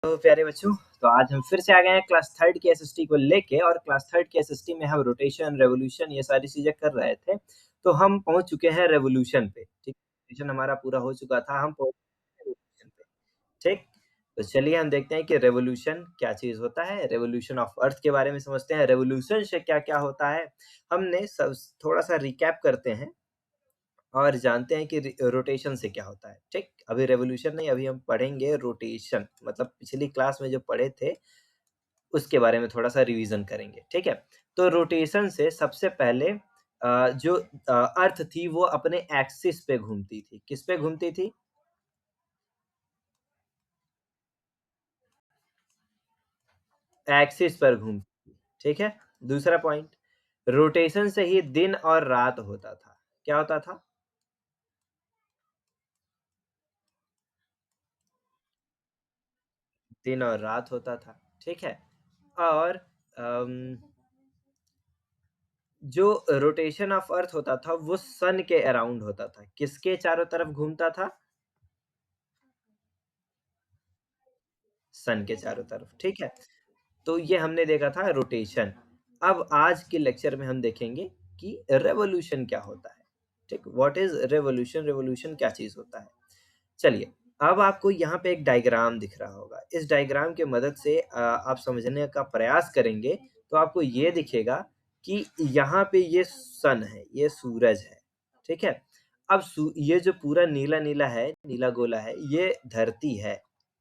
तो प्यारे बच्चों, तो आज हम फिर से आ गए हैं क्लास थर्ड की एसएसटी को लेके। और क्लास थर्ड की एसएसटी में हम रोटेशन, रेवोल्यूशन ये सारी चीजें कर रहे थे। तो हम पहुंच चुके हैं रेवोल्यूशन पे। ठीक, रोटेशन हमारा पूरा हो चुका था, हम पहुंच चुके हैं रेवोल्यूशन पे। ठीक, तो चलिए हम देखते हैं कि रेवोल्यूशन क्या चीज होता है। रेवोल्यूशन ऑफ अर्थ के बारे में समझते हैं, रेवोल्यूशन से क्या क्या होता है। हमने सब थोड़ा सा रिकैप करते हैं और जानते हैं कि रोटेशन से क्या होता है। ठीक, अभी रेवोल्यूशन नहीं, अभी हम पढ़ेंगे रोटेशन। मतलब पिछली क्लास में जो पढ़े थे उसके बारे में थोड़ा सा रिवीजन करेंगे। ठीक है, तो रोटेशन से सबसे पहले जो अर्थ थी वो अपने एक्सिस पे घूमती थी। किस पे घूमती थी? एक्सिस पर घूमती थी। ठीक है, दूसरा पॉइंट, रोटेशन से ही दिन और रात होता था। क्या होता था? दिन और रात होता था। ठीक है, और अम, जो रोटेशन ऑफ अर्थ होता था वो सन के अराउंड होता था। किसके चारों तरफ घूमता था? सन के चारों तरफ। ठीक है, तो ये हमने देखा था रोटेशन। अब आज के लेक्चर में हम देखेंगे कि रेवोल्यूशन क्या होता है। ठीक, व्हाट इज रेवोल्यूशन? रेवोल्यूशन क्या चीज होता है? चलिए, अब आपको यहाँ पे एक डायग्राम दिख रहा होगा। इस डायग्राम की मदद से आप समझने का प्रयास करेंगे तो आपको ये दिखेगा कि यहाँ पे ये सन है, ये सूरज है। ठीक है, अब ये जो पूरा नीला नीला है, नीला गोला है, ये धरती है।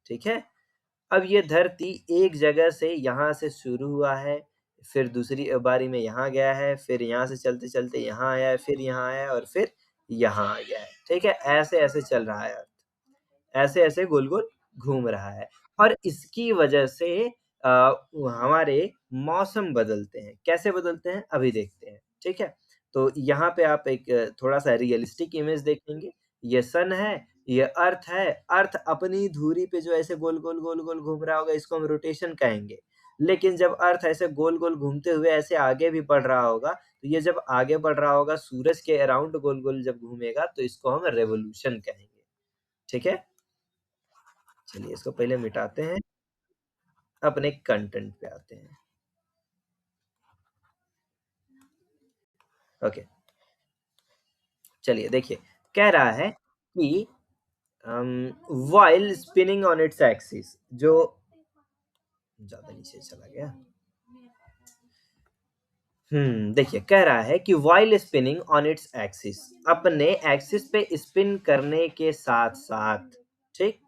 ठीक है, अब ये धरती एक जगह से यहाँ से शुरू हुआ है, फिर दूसरी बारी में यहाँ गया है, फिर यहाँ से चलते-चलते यहाँ आया है, फिर यहाँ आया है और फिर यहाँ आ गया है। ठीक है, ऐसे-ऐसे चल रहा है। ऐसे-ऐसे गोल-गोल घूम रहा है और इसकी वजह से हमारे मौसम बदलते हैं। कैसे बदलते हैं? अभी देखते हैं। ठीक है? तो यहाँ पे आप एक थोड़ा-सा रियलिस्टिक इमेज देखेंगे। ये सन है, ये अर्थ है। अर्थ अपनी धुरी पे जो ऐसे गोल-गोल, गोल-गोल घूम रहा होगा, इसको हम रोटेशन कहेंगे। लेकिन जब अर्थ ऐसे गोल-गोल घूमते हुए ऐसे आगे भी बढ़ रहा होगा, तो ये जब आगे बढ़ रहा होगा, सूरज के अराउंड गोल-गोल जब घूमेगा, तो इसको हम रेवोल्यूशन कहेंगे। ठीक है? चलिए इसको पहले मिटाते हैं, अपने कंटेंट पे आते हैं। ओके, चलिए देखिए, कह रहा है कि while spinning on its axis, जो ज्यादा नीचे चला गया। देखिए कह रहा है कि while spinning on its axis, अपने एक्सिस पे स्पिन करने के साथ साथ, ठीक,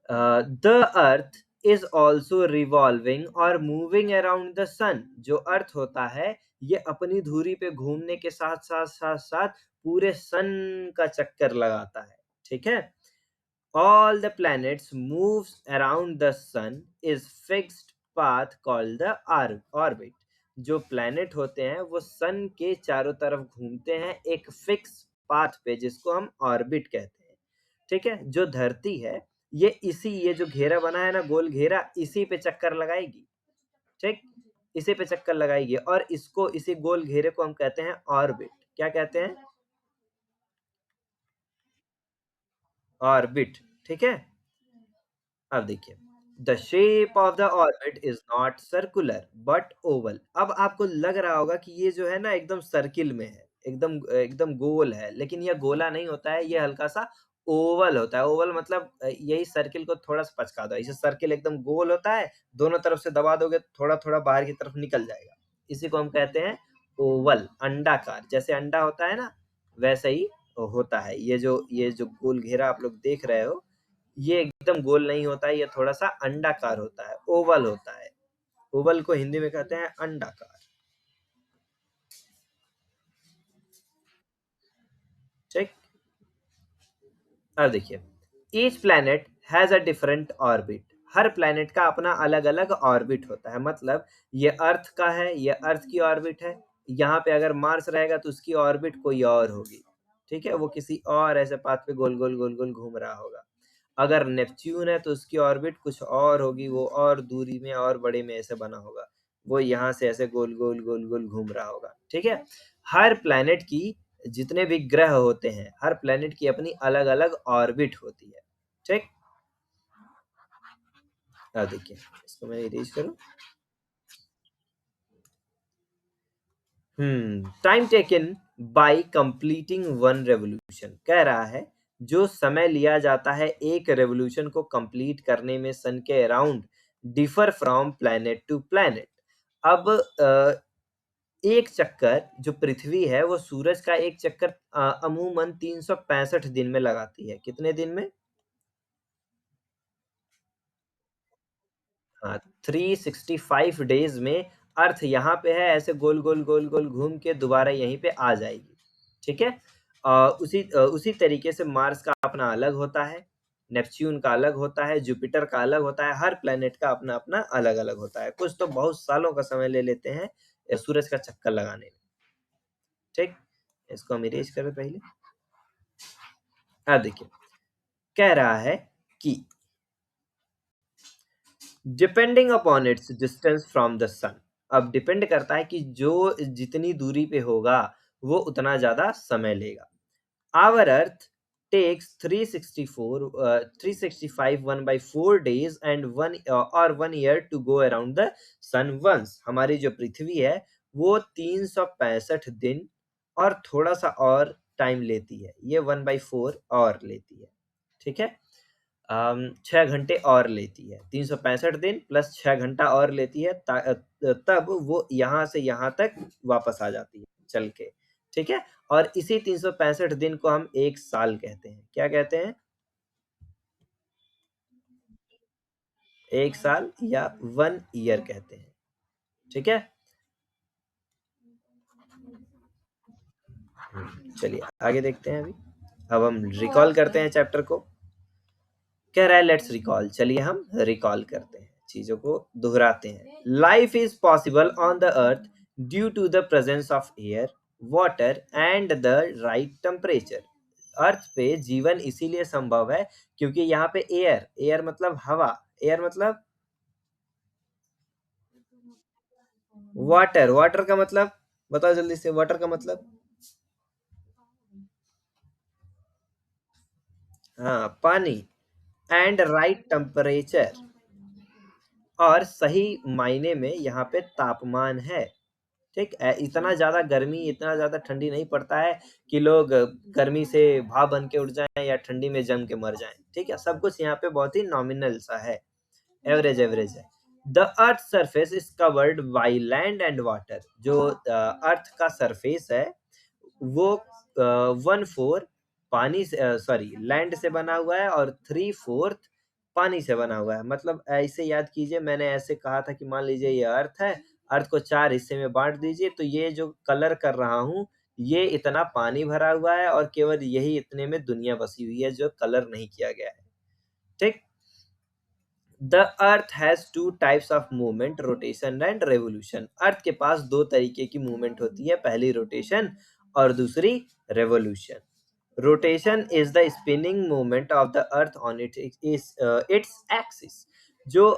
the earth is also revolving और मूविंग अराउंड द सन। जो अर्थ होता है ये अपनी धुरी पे घूमने के साथ साथ साथ साथ पूरे सन का चक्कर लगाता है। ठीक है, all the planets moves around the sun is fixed path called the orbit। जो प्लैनेट होते हैं वो सन के चारों तरफ घूमते हैं एक फिक्स पाथ पे, जिसको हम ऑर्बिट कहते हैं। ठीक है, जो धरती है ये जो घेरा बना है ना, गोल घेरा, इसी पे चक्कर लगाएगी। ठीक, इसी पे चक्कर लगाएगी और इसको, इसी गोल घेरे को हम कहते हैं ऑर्बिट। क्या कहते हैं? ऑर्बिट। ठीक है, अब देखिए, the shape of the orbit is not circular but Oval. अब आपको लग रहा होगा कि ये जो है ना एकदम सर्किल में है, एकदम एकदम गोल है, लेकिन यह गोला नहीं होता है, ये हल्का सा ओवल होता है। ओवल मतलब यही सर्किल को थोड़ा सा पचका दो, ऐसे सर्किल एकदम गोल होता है, दोनों तरफ से दबा दोगे तो थोड़ा थोड़ा बाहर की तरफ निकल जाएगा। इसी को हम कहते हैं ओवल, अंडाकार। जैसे अंडा होता है ना, वैसे ही होता है। ये जो गोल घेरा आप लोग देख रहे हो, ये एकदम गोल नहीं होता है, ये थोड़ा-सा अंडाकार होता है, ओवल होता है। ओवल को हिंदी में कहते हैं अंडाकार। ठीक? अब देखिए, each planet has a different orbit. Her planet का अपना अलग-अलग ऑर्बिट होता है। मतलब ये अर्थ का है, ये अर्थ की ऑर्बिट है। यहाँ पे अगर मार्स रहेगा तो उसकी ऑर्बिट कोई और होगी। ठीक है? वो किसी और ऐसे पाथ पे गोल-गोल, गोल-गोल घूम रहा होगा। अगर नेपच्यून है तो उसकी ऑर्बिट कुछ और होगी, वो और दूरी में और बड़े में ऐसे बना होगा। वो यहाँ से ऐसे गोल-गोल, गोल-गोल घूम रहा होगा। ठीक है? हर प्लैनेट की, जितने भी ग्रह होते हैं, हर प्लैनेट की अपनी अलग-अलग ऑर्बिट होती है। ठीक? देखिए, इसको मैं इरेज करूँ। Time taken bye completing one revolution, कह रहा है जो समय लिया जाता है एक रेवोल्यूशन को कंप्लीट करने में सन के around differ from planet to planet. अब एक चक्कर जो पृथ्वी है वो सूरज का एक चक्कर अमूमन 365 दिन में लगाती है। कितने दिन में? हाँ, 365 डेज में अर्थ यहाँ पे है, ऐसे गोल गोल गोल गोल घूम के दोबारा यहीं पे आ जाएगी। ठीक है। उसी तरीके से मार्स का अपना अलग होता है, नेपच्यून का अलग होता है, जुपिटर का अलग होता है, हर प्लेनेट का अपना अपना अलग अलग होता है। कुछ तो बहुत सालों का समय ले लेते हैं सूरज का चक्कर लगाने में। ठीक, इसको हम इरेज करें पहले। देखिए, कह रहा है कि depending upon its distance from the sun. अब डिपेंड करता है कि जो जितनी दूरी पे होगा वो उतना ज्यादा समय लेगा। Our earth takes 364 365 1/4 days and 1 year to go around the sun once। हमारी जो पृथ्वी है वो 365 दिन और थोड़ा सा और टाइम लेती है, ये 1/4 और लेती है। ठीक है। 6 घंटे और लेती है, 365 दिन प्लस 6 घंटा और लेती है, तब वो यहाँ से यहाँ तक वापस आ जाती है चल के। ठीक है। और इसी 365 दिन को हम एक साल कहते हैं। क्या कहते हैं? एक साल या 1 ईयर कहते हैं। ठीक है। चलिए आगे देखते हैं। अभी अब हम रिकॉल करते हैं चैप्टर को। कह रहा है लेट्स रिकॉल, चलिए हम रिकॉल करते हैं, चीजों को दोहराते हैं। Life is possible on the earth due to the presence of air, water and the right temperature. Earth पे जीवन इसीलिए संभव है क्योंकि यहाँ पे एयर, एयर मतलब हवा, एयर मतलब वाटर, वाटर का मतलब बताओ जल्दी से, वाटर का मतलब? हाँ, पानी। एंड राइट टेम्परेचर, और सही मायने में यहाँ पे तापमान है। ठीक है। इतना ज्यादा गर्मी, इतना ज्यादा ठंडी नहीं पड़ता है कि लोग गर्मी से भाप बन के उठ जाएं या ठंडी में जम के मर जाएं। ठीक है। सब कुछ यहाँ पे बहुत ही नॉमिनल सा है, एवरेज एवरेज है। The earth surface is covered by land and water. जो अर्थ का सरफेस है वो 1/4 पानी से, सॉरी, लैंड से बना हुआ है और 3/4 पानी से बना हुआ है। मतलब ऐसे याद कीजिए, मैंने ऐसे कहा था कि मान लीजिए ये अर्थ है, अर्थ को 4 हिस्से में बांट दीजिए, तो ये जो कलर कर रहा हूँ ये इतना पानी भरा हुआ है और केवल यही इतने में दुनिया बसी हुई है जो कलर नहीं किया गया है। ठीक। The earth has two types of movement, rotation and revolution. Earth के पास दो तरीके की मूवमेंट होती है, पहली रोटेशन और दूसरी revolution. Rotation is the spinning movement of the earth on its axis. जो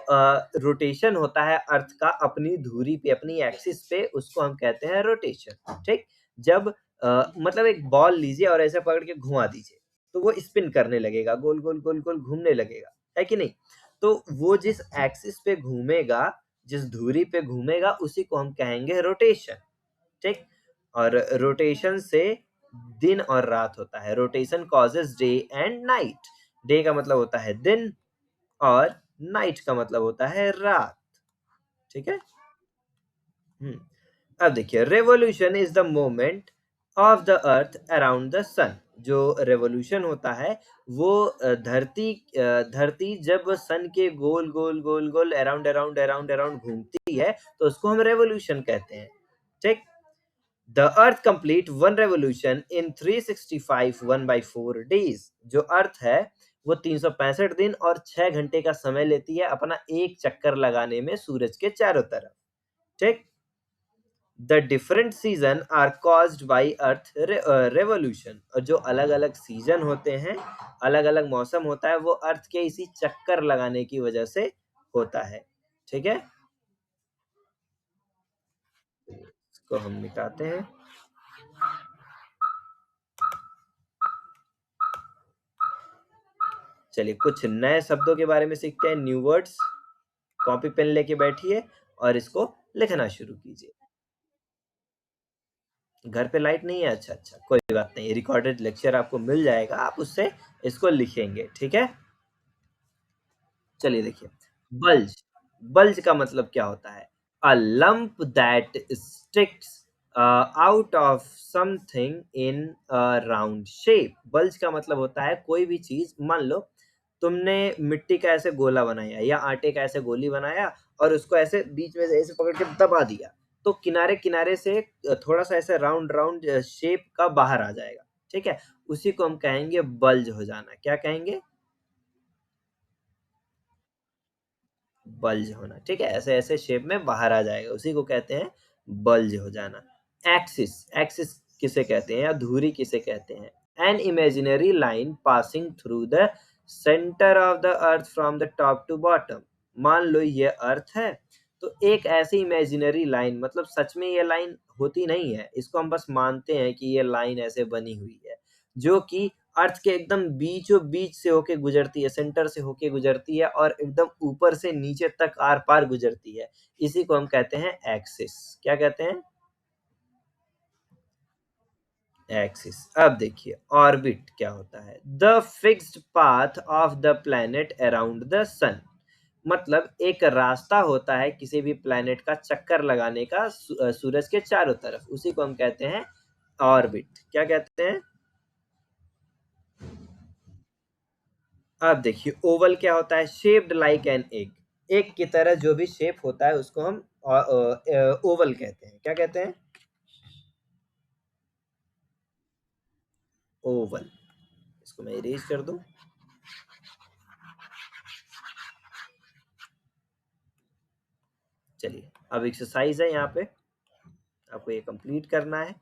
रोटेशन होता है अर्थ का अपनी धुरी पे, अपनी एक्सिस पे, उसको हम कहते हैं रोटेशन। ठीक। जब मतलब एक बॉल लीजिए और ऐसे पकड़ के घुमा दीजिए तो वो स्पिन करने लगेगा, गोल गोल गोल गोल घूमने लगेगा, है कि नहीं? तो वो जिस एक्सिस पे घूमेगा, जिस धुरी पे घूमेगा, उसी को हम कहेंगे रोटेशन। ठीक। और रोटेशन से दिन और रात होता है। Rotation causes day and night. Day का मतलब होता है दिन और नाइट का मतलब होता है रात। ठीक है। हम्म अब देखिए, revolution is the moment of the earth around the sun. जो रेवोल्यूशन होता है वो धरती जब सन के गोल गोल गोल गोल अराउंड अराउंड अराउंड अराउंड घूमती है तो उसको हम रेवोल्यूशन कहते हैं। ठीक। The earth complete one revolution in 365 1/4 days। जो अर्थ है वो 365 दिन और 6 घंटे का समय लेती है अपना एक चक्कर लगाने में सूरज के चारों तरफ। ठीक। The different season are caused by earth revolution. और जो अलग अलग सीजन होते हैं, अलग अलग मौसम होता है, वो अर्थ के इसी चक्कर लगाने की वजह से होता है। ठीक है। इसको हम मिटाते हैं। चलिए कुछ नए शब्दों के बारे में सीखते हैं, न्यू वर्ड्स। कॉपी पेन लेके बैठिए और इसको लिखना शुरू कीजिए। घर पे लाइट नहीं है? अच्छा, अच्छा, कोई बात नहीं, रिकॉर्डेड लेक्चर आपको मिल जाएगा, आप उससे इसको लिखेंगे, ठीक है? चलिए देखिए, बल्ज, बल्ज का मतलब क्या होता है? A lump that sticks out of something in a round shape. Bulge का मतलब होता है कोई भी चीज, मान लो तुमने मिट्टी का ऐसे गोला बनाया या आटे का ऐसे गोली बनाया और उसको ऐसे बीच में से ऐसे पकड़ के दबा दिया, तो किनारे किनारे से थोड़ा सा ऐसे राउंड राउंड शेप का बाहर आ जाएगा, ठीक है? उसी को हम कहेंगे बल्ज हो जाना। क्या कहेंगे? बल्ज होना, ठीक है? ऐसे-ऐसे शेप में बाहर आ जाएगा, उसी को कहते हैं बल्ज हो जाना। एक्सिस, एक्सिस किसे कहते हैं या धुरी किसे कहते हैं? An imaginary line passing through the centre of the earth from the top to bottom. मान लो ये अर्थ है, तो एक ऐसी इमेजिनरी लाइन, मतलब सच में ये लाइन होती नहीं है, इसको हम बस मानते हैं कि ये लाइन ऐसे बनी हुई है, जो कि अर्थ के एकदम बीचों-बीच से होके गुजरती है, सेंटर से होके गुजरती है और एकदम ऊपर से नीचे तक आर-पार गुजरती है। इसी को हम कहते हैं एक्सिस। क्या कहते हैं? एक्सिस। अब देखिए ऑर्बिट क्या होता है? The fixed path of the planet around the sun. मतलब एक रास्ता होता है किसी भी प्लैनेट का चक्कर लगाने का सूरज के चारों तरफ, उसी को हम कहते हैं ऑर्बिट। क्या कहते हैं? अब देखिए ओवल क्या होता है? Shaped like an egg. Egg की तरह जो भी शेप होता है उसको हम ओवल कहते हैं। क्या कहते हैं? ओवल। इसको मैं इरेज कर दूं। चलिए अब एक्सरसाइज है यहाँ पे, आपको ये कंप्लीट करना है।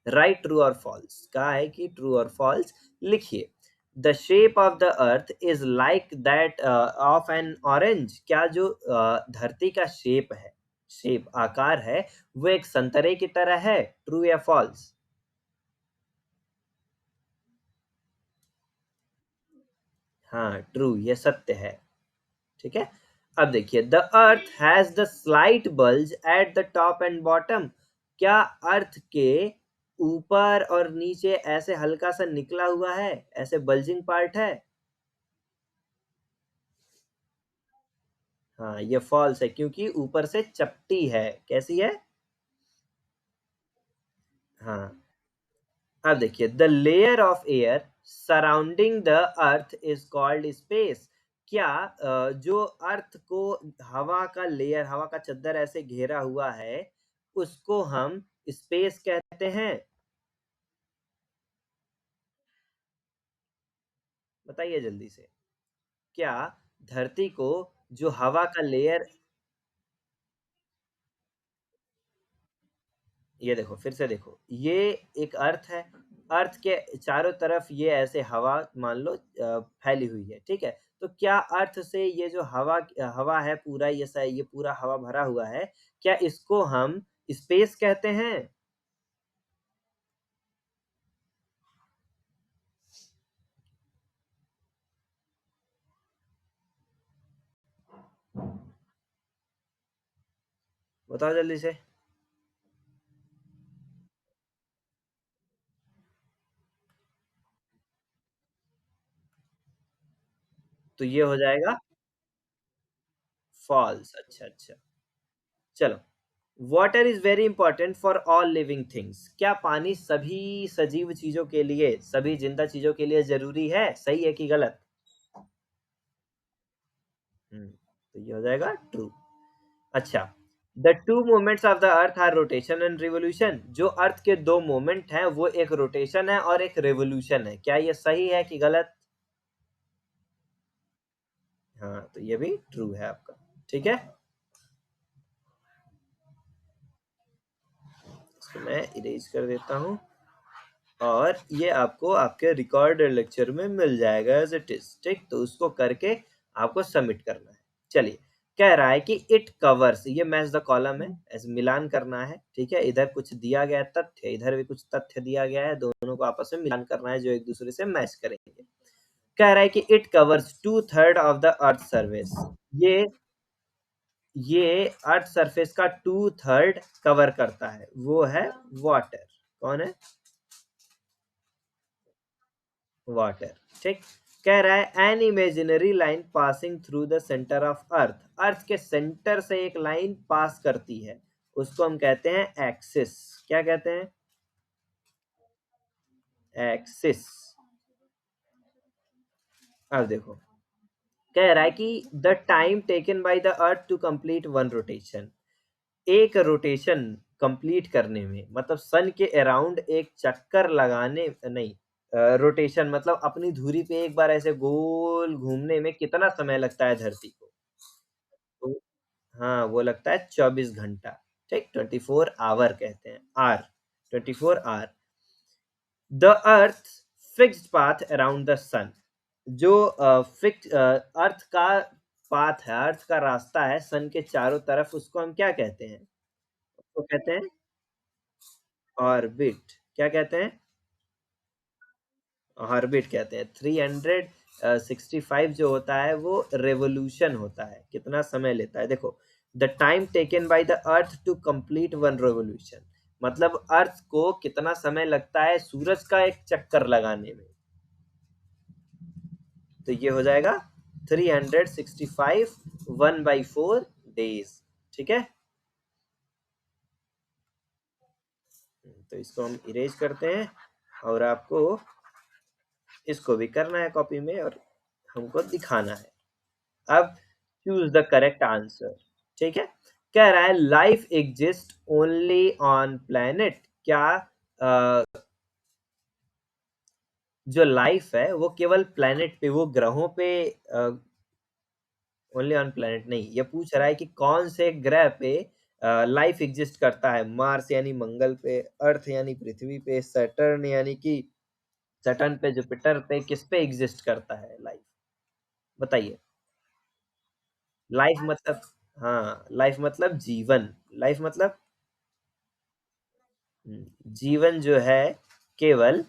राइट ट्रू और फॉल्स कहा है कि ट्रू और फॉल्स लिखिए। The shape of the earth is like that of N orange. क्या जो धरती का शेप है, शेप आकार है, वो एक संतरे की तरह है? ट्रू या फॉल्स? हाँ ट्रू, ये सत्य है, ठीक है? अब देखिए the earth has the slight bulge eight the top and bottom. क्या अर्थ के ऊपर और नीचे ऐसे हल्का सा निकला हुआ है, ऐसे बल्जिंग पार्ट है? हाँ ये फॉल्स है, क्योंकि ऊपर से चपटी है। कैसी है? हाँ। अब देखिए the layer of air surrounding the earth is called space. क्या जो अर्थ को हवा का लेयर, हवा का चद्दर ऐसे घेरा हुआ है, उसको हम स्पेस कहते हैं? बताइए जल्दी से। क्या धरती को जो हवा का लेयर, ये देखो फिर से देखो, ये एक अर्थ है, अर्थ के चारों तरफ ये ऐसे हवा मान लो फैली हुई है, ठीक है? तो क्या अर्थ से ये जो हवा हवा है पूरा, ये पूरा हवा भरा हुआ है, क्या इसको हम स्पेस कहते हैं? बताओ जल्दी से। तो ये हो जाएगा फॉल्स। अच्छा, अच्छा। चलो, water is very important for all living things. क्या पानी सभी सजीव चीजों के लिए, सभी जिंदा चीजों के लिए जरूरी है? सही है कि गलत? तो ये हो जाएगा ट्रू। अच्छा, the two moments of the earth are rotation and revolution. जो अर्थ के दो मोमेंट हैं वो एक रोटेशन है और एक रिवोल्यूशन है। क्या ये सही है कि गलत? हाँ तो ये भी ट्रू है आपका, ठीक है? इसको मैं इरेज कर देता हूँ और ये आपको आपके रिकॉर्ड लेक्चर में मिल जाएगा एज इट इज, ठीक? तो उसको करके आपको सबमिट करना है। चलिए, कह रहा है कि इट कवर्स, ये मैच द कॉलम है, ऐसे मिलान करना है, ठीक है? इधर कुछ दिया गया है तथ्य, इधर भी कुछ तथ्य दिया गया है, दोनों को आपस में मिलान करना है जो एक दूसरे से मैच करेंगे। कह रहा है कि it covers 2/3 of the earth service. ये ये अर्थ सरफेस का 2/3 कवर करता है, वो है वाटर। कौन है? वाटर। ठीक। कह रहा है an imaginary line passing through the centre of earth, earth के सेंटर से एक लाइन पास करती है, उसको हम कहते हैं एक्सिस। क्या कहते हैं? एक्सिस। अब देखो, कह रहा है कि the time taken by the earth to complete one rotation, एक रोटेशन कंप्लीट करने में, मतलब सन के अराउंड एक चक्कर लगाने, नहीं, रोटेशन मतलब अपनी धुरी पे एक बार ऐसे गोल घूमने में कितना समय लगता है धरती को? तो हाँ, वो लगता है 24 घंटा। ठीक, 24 आवर कहते हैं, आर, 24 hour. The earth fixed path around the sun, जो फिक्स अर्थ का पाथ है, अर्थ का रास्ता है सन के चारों तरफ, उसको हम क्या कहते हैं? उसको कहते हैं ऑर्बिट। क्या कहते हैं? ऑर्बिट कहते हैं। 365 जो होता है वो रेवोल्यूशन होता है, कितना समय लेता है देखो। The time taken by the earth to complete one revolution, मतलब अर्थ को कितना समय लगता है सूरज का एक चक्कर लगाने में। तो ये हो जाएगा 365 1/4 डेज। ठीक है, तो इसको हम इरेज करते हैं, और आपको इसको भी करना है कॉपी में, और हमको दिखाना है। अब चूज द करेक्ट आंसर। ठीक है, कह रहा है life exist only on planet, क्या जो लाइफ है वो केवल प्लेनेट पे, वो ग्रहों पे, ओनली ऑन प्लेनेट नहीं, ये पूछ रहा है कि कौन से ग्रह पे लाइफ एग्जिस्ट करता है? मार्स यानी मंगल पे, अर्थ यानी पृथ्वी पे, सैटर्न यानी कि सैटर्न पे, जुपिटर पे, किस पे एग्जिस्ट करता है लाइफ? बताइए। लाइफ मतलब, हाँ, लाइफ मतलब जीवन, लाइफ मतलब जीवन जो है केवल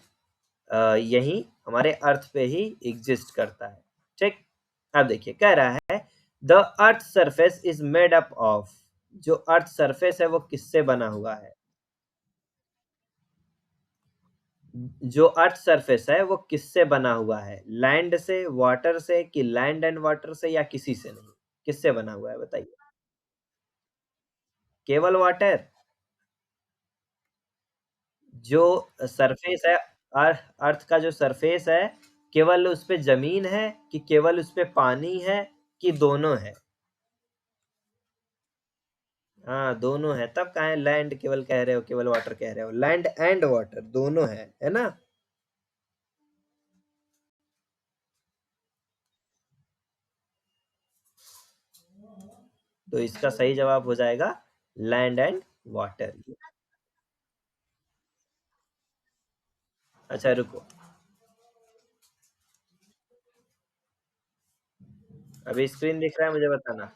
यही हमारे अर्थ पे ही एग्जिस्ट करता है। ठीक। अब देखिए, कह रहा है the earth surface is made up of, जो अर्थ सरफेस है वो किससे बना हुआ है? जो अर्थ सरफेस है वो किससे बना हुआ है? लैंड से, वाटर से, कि लैंड एंड वाटर से, या किसी से नहीं? किससे बना हुआ है बताइए? केवल वाटर? जो सरफेस है, अर्थ का जो सरफेस है, केवल उस पे जमीन है, कि केवल उस पे पानी है, कि दोनों है? हाँ, दोनों है। तब कहाँ लैंड केवल कह रहे हो, केवल वाटर कह रहे हो? लैंड एंड वाटर दोनों है ना? तो इसका सही जवाब हो जाएगा लैंड एंड वाटर। अच्छा रुको, अभी स्क्रीन दिख रहा है, मुझे बताना।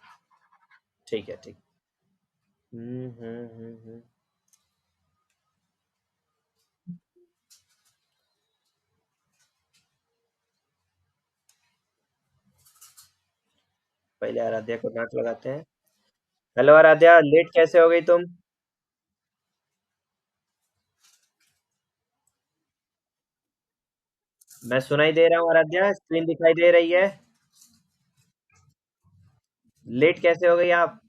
ठीक है, ठीक। हम्म। पहले आराध्या को डांट लगाते हैं। हेलो आराध्या, लेट कैसे हो गई तुम? मैं सुनाई दे रहा हूँ आराध्या, स्क्रीन दिखाई दे रही है। लेट कैसे हो गई आप?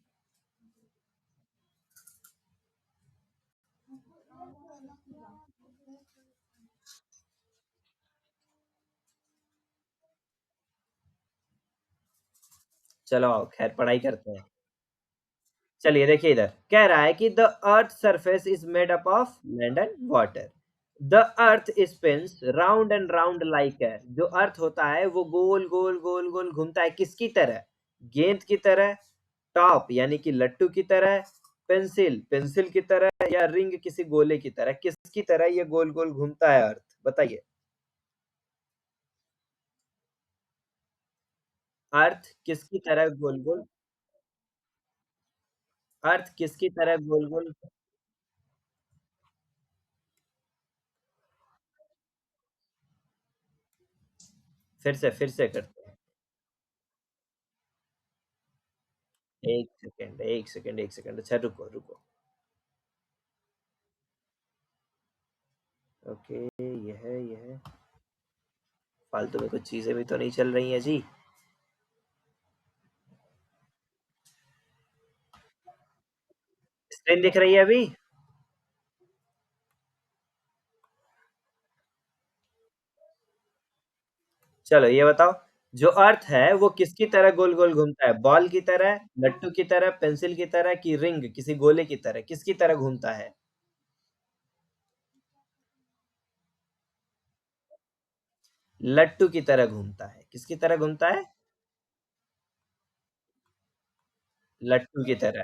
चलो आओ, खैर पढ़ाई करते हैं। चलिए देखिए, इधर कह रहा है कि the earth surface is made up of land and water. The earth spins round and round like है, जो अर्थ होता है वो गोल गोल गोल गोल घूमता है, किसकी तरह? गेंद की तरह, टॉप यानी कि लट्टू की तरह, पेंसिल पेंसिल की तरह, या रिंग किसी गोले की तरह? किसकी तरह ये गोल गोल घूमता है अर्थ? बताइए। अर्थ किसकी तरह गोल गोल, अर्थ किसकी तरह गोल गोल? फिर से करते हैं। एक सेकंड, अच्छा रुको, रुको। ओके, ये है। फालतू में कुछ चीज़ें भी तो नहीं चल रही हैं जी। स्क्रीन दिख रही है अभी? चलो ये बताओ, जो अर्थ है वो किसकी तरह गोल-गोल घूमता है? बॉल की तरह, लट्टू की तरह, पेंसिल की तरह कि रिंग किसी गोले की तरह? किसकी तरह घूमता है? लट्टू की तरह घूमता है। किसकी तरह घूमता है? लट्टू की तरह।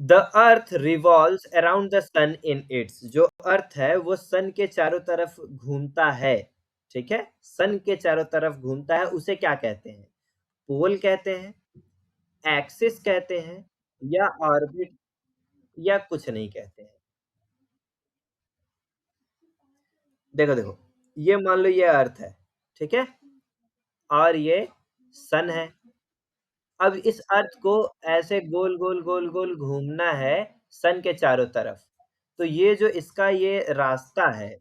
The earth revolves around the sun in its, जो अर्थ है वो सन के चारों तरफ घूमता है, ठीक है? सन के चारों तरफ घूमता है, उसे क्या कहते हैं? पोल कहते हैं, एक्सिस कहते हैं या ऑर्बिट या कुछ नहीं कहते हैं। देखो, देखो, ये मान लो ये अर्थ है, ठीक है? और ये सन है। अब इस अर्थ को ऐसे गोल, गोल, गोल, गोल घूमना है सन के चारों तरफ। तो ये जो इसका ये रास्ता है,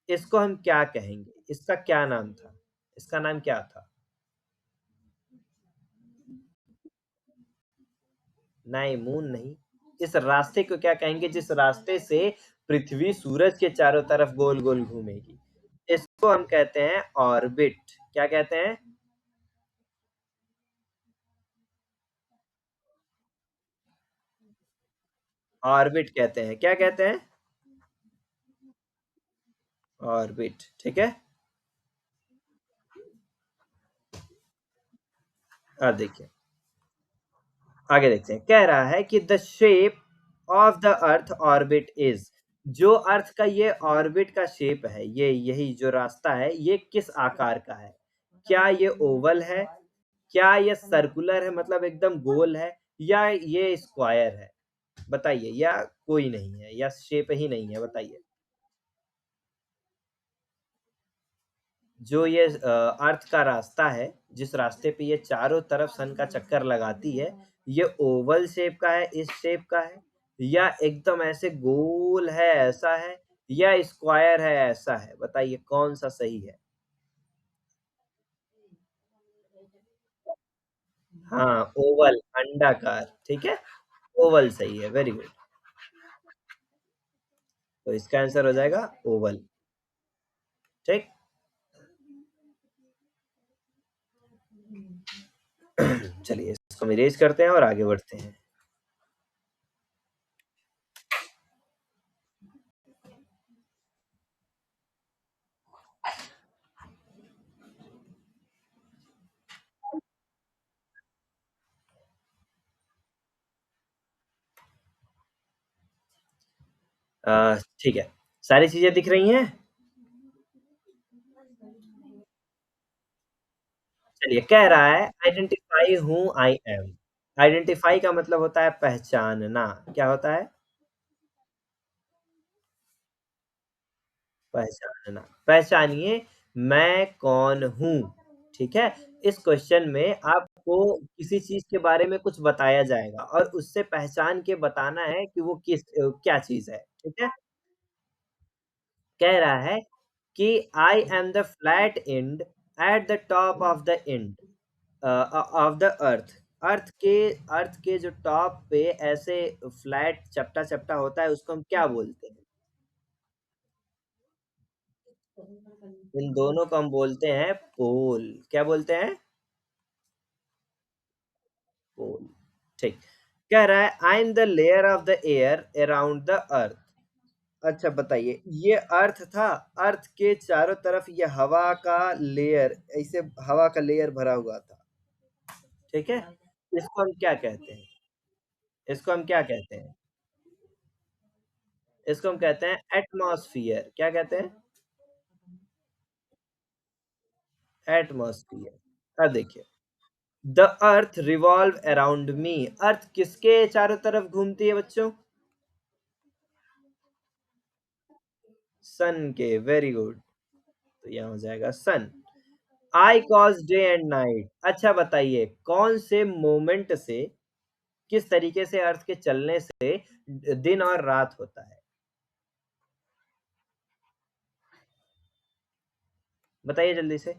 इसको हम क्या कहेंगे? इसका क्या नाम था? इसका नाम क्या था? नहीं, मून नहीं। इस रास्ते को क्या कहेंगे जिस रास्ते से पृथ्वी सूरज के चारों तरफ गोल-गोल घूमेगी? इसको हम कहते हैं ऑर्बिट। क्या कहते हैं? ऑर्बिट कहते हैं। क्या कहते हैं? ऑर्बिट, ठीक है? अब देखिए, आगे देखते हैं। कह रहा है कि the shape of the earth orbit is, जो अर्थ का ये ऑर्बिट का शेप है, ये यही जो रास्ता है, ये किस आकार का है? क्या ये ओवल है? क्या ये सर्कुलर है मतलब एकदम गोल है या ये स्क्वायर है? बताइए या कोई नहीं है या शेप ही नहीं है बताइए? जो ये अर्थ का रास्ता है, जिस रास्ते पे ये चारों तरफ सन का चक्कर लगाती है, ये ओवल शेप का है, इस शेप का है या एकदम ऐसे गोल है, ऐसा है या स्क्वायर है, ऐसा है? बताइए कौन-सा सही है? हाँ, ओवल, अंडाकार, ठीक है? ओवल सही है, वेरी गुड। तो इसका आंसर हो जाएगा ओवल, ठीक? चलिए इसको हम इरेज़ करते हैं और आगे बढ़ते हैं। ठीक है। सारी चीज़ें दिख रही हैं? चलिए कह रहा है identify who I am. Identify का मतलब होता है पहचानना। क्या होता है? पहचानना। पहचानिए मैं कौन हूँ? ठीक है? इस क्वेश्चन में आपको किसी चीज़ के बारे में कुछ बताया जाएगा और उससे पहचान के बताना है कि वो क्या चीज़ है। ठीक है? कह रहा है कि I am the flat and at the top of the end of the earth. Earth के जो टॉप पे ऐसे फ्लैट चपटा-चपटा होता है उसको हम क्या बोलते हैं? इन दोनों को हम बोलते हैं पोल। क्या बोलते हैं? पोल। ठीक। कह रहा है आई am the layer of the air around the earth. अच्छा बताइए, ये अर्थ था, अर्थ के चारों तरफ ये हवा का लेयर, ऐसे हवा का लेयर भरा हुआ था। ठीक है? इसको हम क्या कहते हैं? इसको हम क्या कहते हैं? इसको हम कहते हैं एटमॉस्फियर। क्या कहते हैं? एटमॉस्फियर। अब देखिए, the earth revolve around me. Earth किसके चारों तरफ घूमती है बच्चों? सन के। Very good. तो यहाँ हो जाएगा sun. I cause day and night. अच्छा बताइए, कौन से मोमेंट से, किस तरीके से अर्थ के चलने से दिन और रात होता है? बताइए जल्दी से।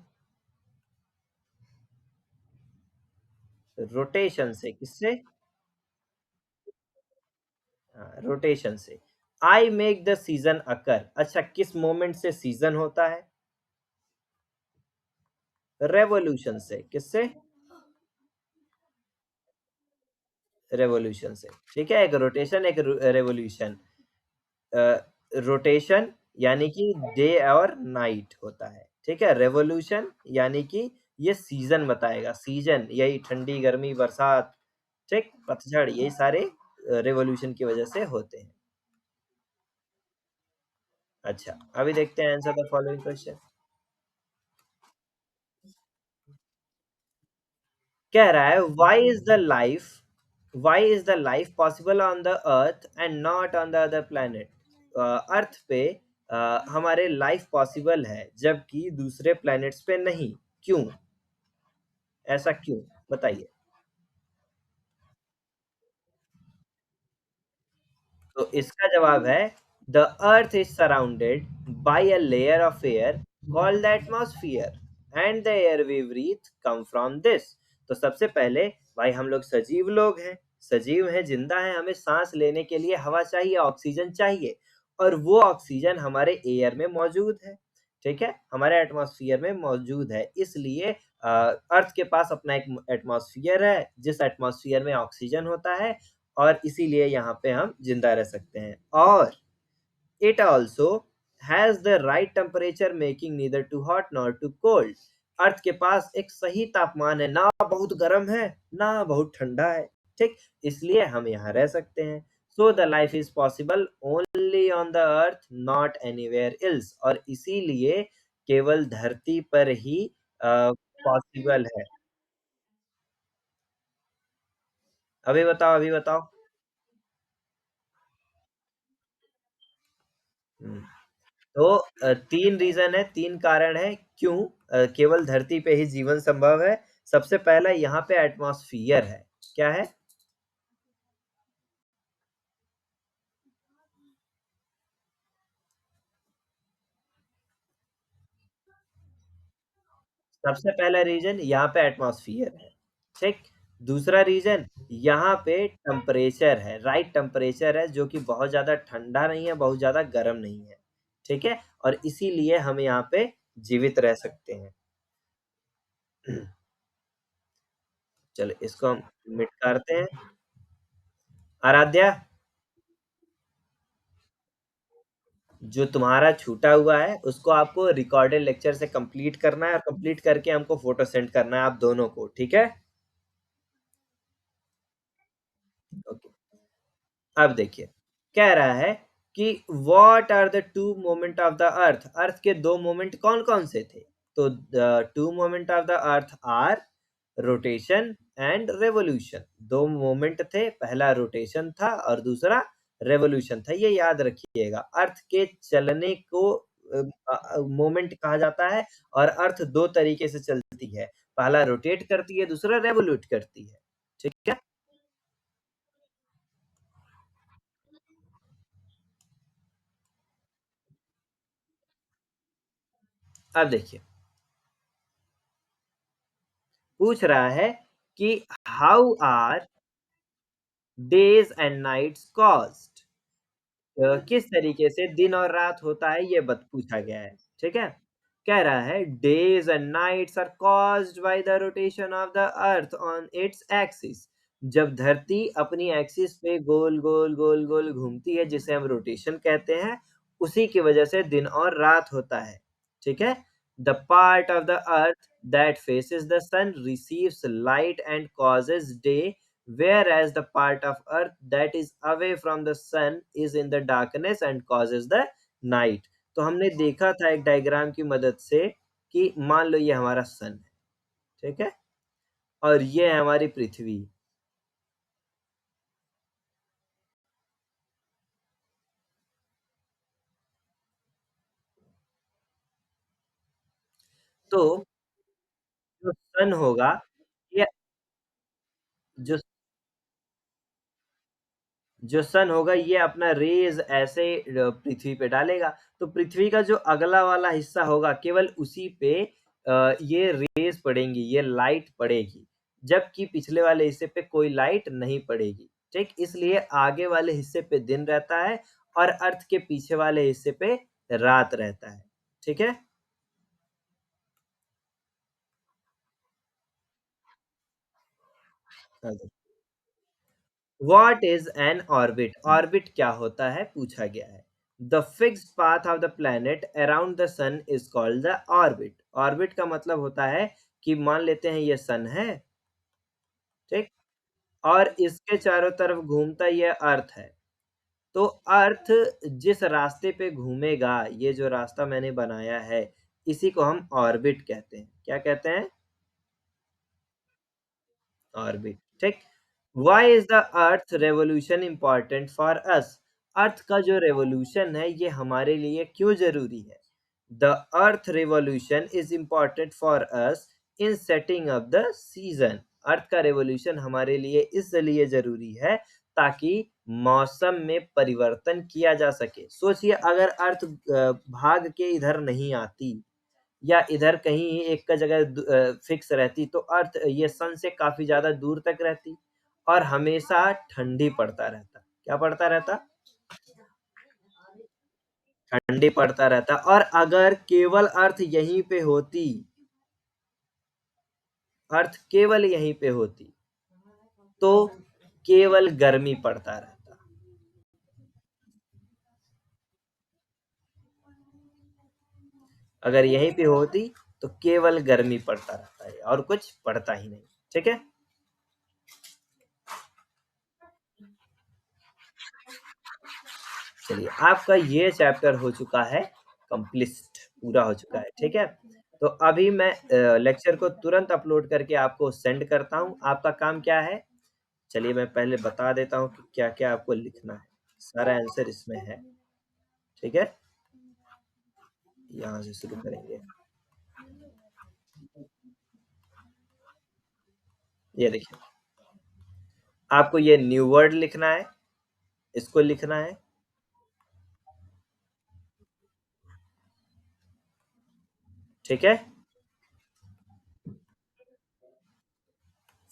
रोटेशन से, किससे? रोटेशन से। आई मेक द सीज़न अकर। अच्छा, किस मोमेंट से सीज़न होता है? रेवोल्यूशन से। किससे? रेवोल्यूशन से। ठीक है, एक रोटेशन, एक रेवोल्यूशन। रोटेशन यानी कि डे और नाइट होता है, ठीक है। रेवोल्यूशन यानी कि ये सीजन बताएगा, सीजन यही ठंडी, गर्मी, बरसात, ठीक, पतझड़, यही सारे रेवोल्यूशन की वजह से होते हैं। अच्छा, अभी देखते हैं आंसर द फॉलोइंग क्वेश्चन। कह रहा है why is the life possible on the earth and not on the other planet. Earth पे हमारे लाइफ पॉसिबल है जबकि दूसरे प्लैनेट्स पे नहीं, क्यों? ऐसा क्यों? बताइए। तो इसका जवाब है the earth is surrounded by a layer of air called the atmosphere and the air we breathe come from this. तो सबसे पहले भाई हम लोग सजीव लोग हैं, सजीव हैं, जिंदा हैं, हमें सांस लेने के लिए हवा चाहिए, ऑक्सीजन चाहिए, और वो ऑक्सीजन हमारे एयर में मौजूद है, ठीक है, हमारे एटमॉस्फियर में मौजूद है। इसलिए अर्थ के पास अपना एक एटमॉस्फियर है, जिस एटमॉस्फियर में ऑक्सीजन होता है, और इसीलिए यहाँ पे हम जिंदा रह सकते हैं। और it also has the right temperature making neither too hot nor too cold। अर्थ के पास एक सही तापमान है, ना बहुत गर्म है ना बहुत ठंडा है, ठीक, इसलिए हम यहाँ रह सकते हैं। So the life is possible only on the earth not anywhere else. और इसीलिए केवल धरती पर ही पॉसिबल है। अभी बताओ, अभी बताओ। हम्म, तो 3 रीज़न है, 3 कारण है क्यों केवल धरती पे ही जीवन संभव है। सबसे पहला यहाँ पे एटमॉस्फियर है। क्या है? सबसे पहला रीज़न यहाँ पे एटमॉस्फियर है, ठीक? दूसरा रीज़न यहाँ पे टेम्परेचर है, राइट टेम्परेचर है, जो कि बहुत ज़्यादा ठंडा नहीं है, बहुत ज़्यादा गर्म नहीं है, ठीक है? और इसीलिए हम यहाँ पे जीवित रह सकते हैं। चलो इसको हम मिटाते हैं। आराध्या, जो तुम्हारा छूटा हुआ है उसको आपको रिकॉर्डेड लेक्चर से कंप्लीट करना है, और कंप्लीट करके हमको फोटो सेंड करना है आप दोनों को, ठीक है? ओके। अब देखिए, कह रहा है कि what are the two moment of the earth. Earth के दो मोमेंट कौन कौन से थे? तो the two moment of the earth are rotation and revolution. दो मोमेंट थे, पहला रोटेशन था और दूसरा रेवोल्यूशन था, ये याद रखिएगा। अर्थ के चलने को मोमेंट कहा जाता है, और अर्थ दो तरीके से चलती है, पहला रोटेट करती है, दूसरा रेवोल्यूट करती है, ठीक है। अब देखिए, पूछ रहा है कि how are days and nights caused. किस तरीके से दिन और रात होता है ये बत पूछा गया है, ठीक है। कह रहा है days and nights are caused by the rotation of the earth on its axis. जब धरती अपनी एक्सिस पे गोल गोल गोल गोल घूमती है, जिसे हम रोटेशन कहते हैं, उसी की वजह से दिन और रात होता है, ठीक है। The part of the earth that faces the sun receives light and causes day, whereas the part of earth that is away from the sun is in the darkness and causes the night। तो हमने देखा था एक diagram की मदद से कि मान लो ये हमारा सन है, ठीक है, और ये है हमारी पृथ्वी। तो जो सन होगा ये जो जो सन होगा ये अपना रेज़ ऐसे पृथ्वी पे डालेगा, तो पृथ्वी का जो अगला वाला हिस्सा होगा केवल उसी पे ये रेज़ पड़ेंगी, ये लाइट पड़ेगी, जबकि पिछले वाले हिस्से पे कोई लाइट नहीं पड़ेगी, ठीक? इसलिए आगे वाले हिस्से पे दिन रहता है और अर्थ के पीछे वाले हिस्से पे रात रहता है, ठीक है? हाँ जी। What is an orbit? Orbit क्या होता है पूछा गया है। The fixed path of the planet around the sun is called the orbit. Orbit का मतलब होता है कि मान लेते हैं ये सन है, ठीक, और इसके चारों तरफ घूमता ये अर्थ है। तो अर्थ जिस रास्ते पे घूमेगा, ये जो रास्ता मैंने बनाया है, इसी को हम ऑर्बिट कहते हैं। क्या कहते हैं? ऑर्बिट, ठीक। Why is the earth revolution important for us? Earth का जो रेवोल्यूशन है ये हमारे लिए क्यों जरूरी है? The earth revolution is important for us in setting up the season. Earth का रेवोल्यूशन हमारे लिए इसलिए जरूरी है ताकि मौसम में परिवर्तन किया जा सके। सोचिए अगर अर्थ भाग के इधर नहीं आती या इधर कहीं एक का जगह फिक्स रहती तो अर्थ ये सन से काफ़ी ज़्यादा दूर तक रहती और हमेशा ठंडी पड़ता रहता। क्या पड़ता रहता? ठंडी पड़ता रहता और अगर केवल अर्थ केवल यहीं पे होती, तो केवल गर्मी पड़ता रहता। अगर यहीं पे होती, तो केवल गर्मी पड़ता रहता है और कुछ पड़ता ही नहीं। ठीक है? चलिए आपका ये चैप्टर हो चुका है कंप्लीट, पूरा हो चुका है, ठीक है? तो अभी मैं लेक्चर को तुरंत अपलोड करके आपको सेंड करता हूँ। आपका काम क्या है? चलिए मैं पहले बता देता हूँ कि क्या-क्या आपको लिखना है। सारा आंसर इसमें है, ठीक है? यहाँ से शुरू करेंगे। ये देखिए, आपको ये न्यू वर्ड लिखना है, इसको लिखना है, ठीक है?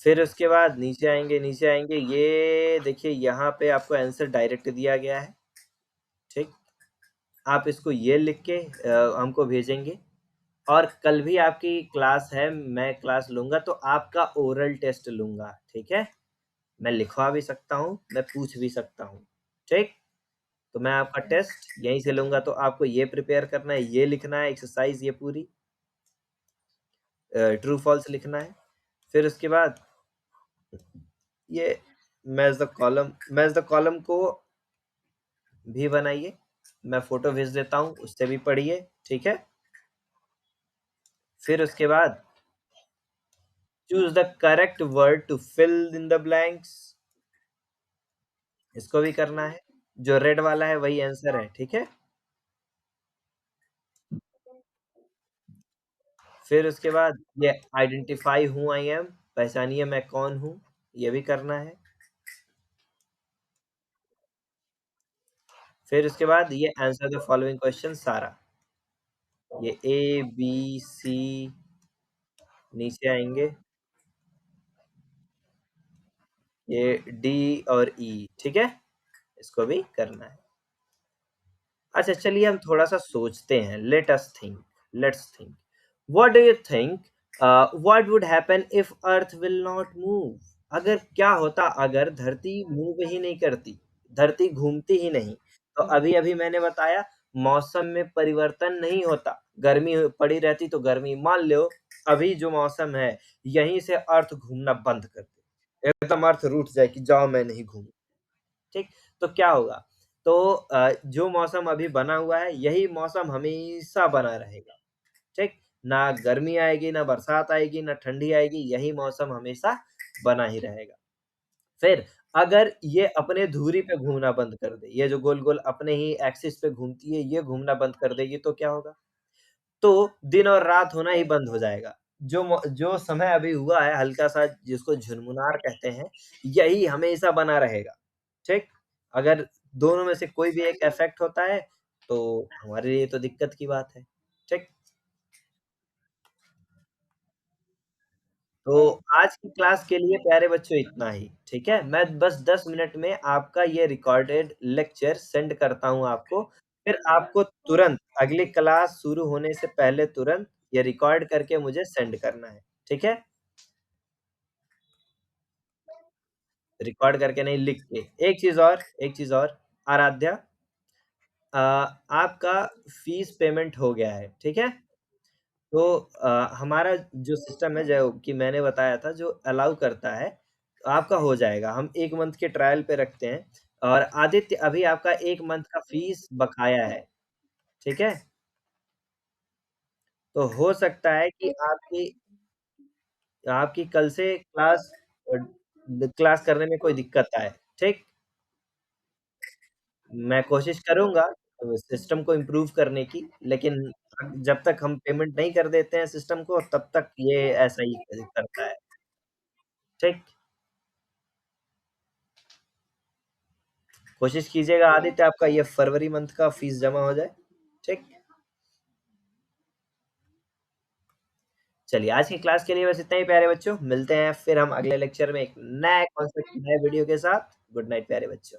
फिर उसके बाद नीचे आएँगे, ये देखिए यहाँ पे आपको आंसर डायरेक्ट दिया गया है, ठीक? आप इसको ये लिख के हमको भेजेंगे और कल भी आपकी क्लास है, मैं क्लास लूँगा तो आपका ओरल टेस्ट लूँगा, ठीक है? मैं लिखवा भी सकता हूँ, मैं पूछ भी सकता हूँ, ठीक? तो मैं आपका टेस्ट यहीं से लूँगा तो आपको ये प्रिपेयर करना है, ये लिखना है एक्सरसाइज़ ये पूरी ट्रू फॉल्स लिखना है। फिर उसके बाद ये मैच द कॉलम को भी बनाइए, मैं फ़ोटो भेज देता हूँ, उससे भी पढ़िए, ठीक है? फिर उसके बाद choose the correct word to fill in the blanks, इसको भी करना है। जो रेड वाला है वही आंसर है, ठीक है? फिर उसके बाद ये आइडेंटिफाई हू आई एम, पहचानिए मैं कौन हूँ, ये भी करना है। फिर उसके बाद ये आंसर द फॉलोइंग क्वेश्चन सारा। ये ए, बी, सी नीचे आएँगे, ये डी और ई, ठीक है? इसको भी करना है। अच्छा चलिए हम थोड़ा-सा सोचते हैं, let's think. What do you think what would happen if earth will not move? अगर क्या होता अगर धरती मूव ही नहीं करती, धरती घूमती ही नहीं, तो अभी-अभी मैंने बताया मौसम में परिवर्तन नहीं होता, गर्मी पड़ी रहती तो गर्मी मान लो अभी जो मौसम है, यहीं से अर्थ घूमना बंद कर दे, एकदम अर्थ रूठ जाए कि जाओ मैं नहीं घूमूँ। ठीक? तो क्या होगा? तो जो मौसम अभी बना हुआ है, यही मौसम हमेशा बना रहेगा, ठीक? ना गर्मी आएगी, ना बरसात आएगी, ना ठंडी आएगी, यही मौसम हमेशा बना ही रहेगा। फिर अगर ये अपने धुरी पे घूमना बंद कर दे, ये जो गोल-गोल अपने ही एक्सिस पे घूमती है, ये घूमना बंद कर देगी तो क्या होगा? तो दिन और रात होना ही बंद हो जाएगा। जो समय अभी हुआ है हल्का-सा जिसको झुनमुनार कहते हैं, यही हमेशा बना रहेगा, ठीक? अगर दोनों में से कोई भी एक इफ़ेक्ट होता है, तो हमारे लिए तो दिक्कत की बात है, ठीक? तो आज की क्लास के लिए प्यारे बच्चों इतना ही, ठीक है? मैं बस 10 मिनट में आपका ये रिकॉर्डेड लेक्चर सेंड करता हूँ आपको, फिर आपको तुरंत अगली क्लास शुरू होने से पहले तुरंत ये रिकॉर्ड करके मुझे सेंड करना है, ठीक है? रिकॉर्ड करके नहीं, लिख के। एक चीज़ और, आराध्या अ, आपका फ़ीस पेमेंट हो गया है, ठीक है? तो हमारा जो सिस्टम है जो कि मैंने बताया था जो अलाउ करता है, आपका हो जाएगा। हम 1 मंथ के ट्रायल पे रखते हैं और आदित्य अभी आपका 1 मंथ का फ़ीस बकाया है, ठीक है? तो हो सकता है कि आपकी आपकी कल से क्लास करने में कोई दिक्कत आए, ठीक? मैं कोशिश करूँगा सिस्टम को इम्प्रूव करने की, लेकिन जब तक हम पेमेंट नहीं कर देते हैं सिस्टम को, तब तक ये ऐसा ही करता है, ठीक? कोशिश कीजिएगा आदित्य आपका ये फरवरी मंथ का फीस जमा हो जाए, ठीक? चलिए आज की क्लास के लिए बस इतना ही प्यारे बच्चों, मिलते हैं फिर हम अगले लेक्चर में एक नए कॉन्सेप्ट, नए वीडियो के साथ। गुड नाइट प्यारे बच्चों।